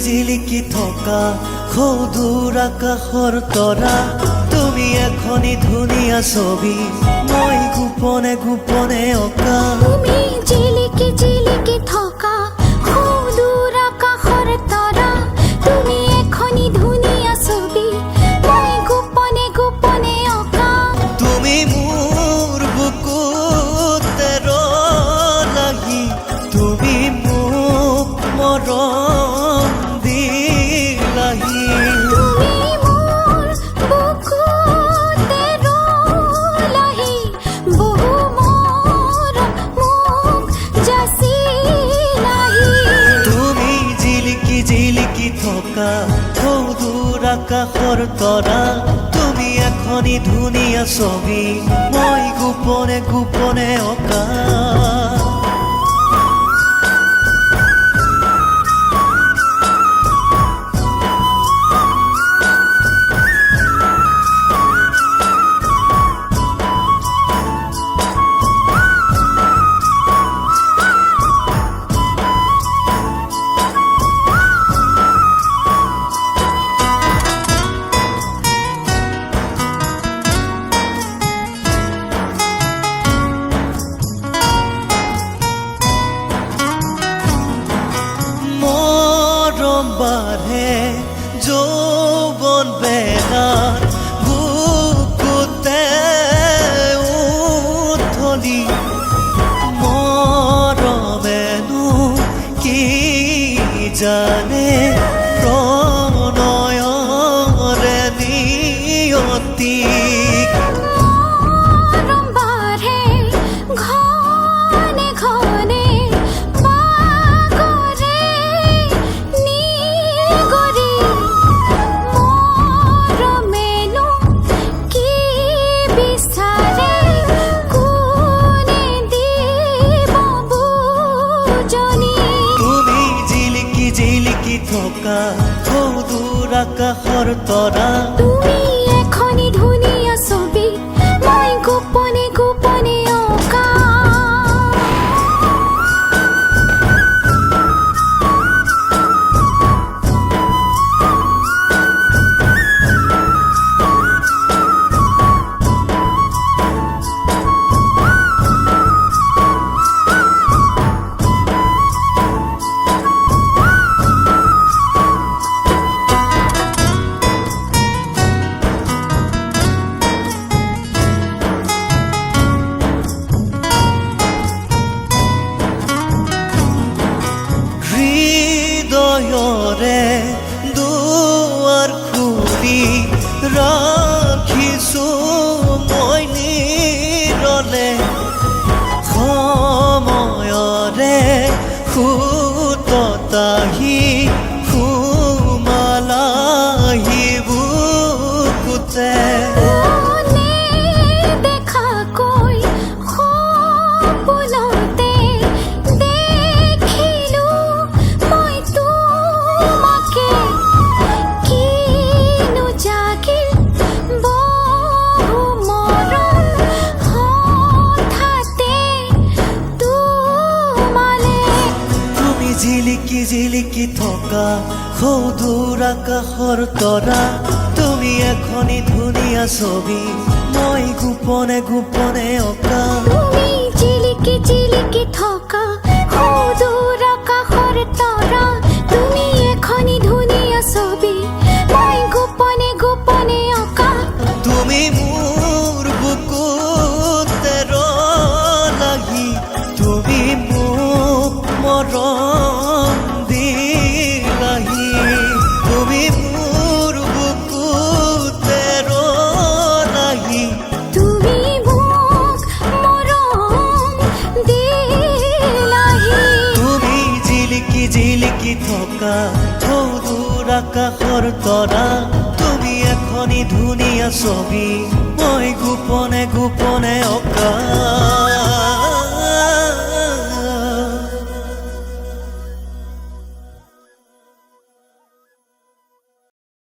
জিলিকি থকা সৌদূৰ আকাশৰ তৰা তুমি এখনি ধুনীয়া ছবি মই গোপনে গোপনে অঁকা তুমি জিলিকি জিলিকি থকা সৌদূৰ আকাশৰ তৰা তুমি এখনি ধুনীয়া ছবি মই গোপনে গোপনে অঁকা তুমি মোৰ বুকুতে ৰলাহি তুমি মোক মৰম দিলাহি তুমি মোৰ বুকুতে ৰলাহি বহু মৰম মোক যাচিলাহি তুমি জিলিকি জিলিকি থকা সৌদূৰ আকাশৰ তৰা তুমি এখনি ধুনীয়া ছবি মই গোপনে গোপনে অঁকা বাঢ়ে যৌৱন বেগাত বুকুতে উঠলি মৰমেনো কি জানে প্ৰণয়ৰে নিয়তি মৰম বাঢ়ে ঘনে ঘনে বাগৰে নিগৰি মৰমেনো কি বিচাৰে কোনে দিব বুজনি তুমি জিলিকি জিলিকি থকা সৌদূৰ আকাশৰ তৰা তুমি এখনি ধুনীয়া ছবি মই গোপনে গোপনে অঁকা হৃদয়ৰে দুৱাৰ খুলি ৰাখিছো মই নিৰলে সময়ৰে সুততাহি সুমালাহি বুকুতে মনে দেখাকৈ সপোনতে দেখিলো মই তোমাকে কিনো জাগিল বহু মৰম হঠাতে তোমালে তুমি জিলিকি জিলিকি থকা সৌদূৰ আকাশৰ তৰা তুমি এখনি ধুনীয়া ছবি মই গোপনে গোপনে অঁকা তুমি জিলিকি জিলিকি থকা সৌদূৰ আকাশৰ তৰা তুমি এখনি ধুনীয়া ছবি মই গোপনে গোপনে অঁকা তুমি মোৰ বুকুতে ৰলাহি তুমি মোক মৰম দিলাহি তুমি মোৰ বুকুতে ৰলাহি তুমি মোক মৰম দিলাহি তুমি জিলিকি জিলিকি থকা সৌদূৰ আকাশৰ তৰা তুমি এখনি ধুনীয়া ছবি মই গোপনে গোপনে অঁকা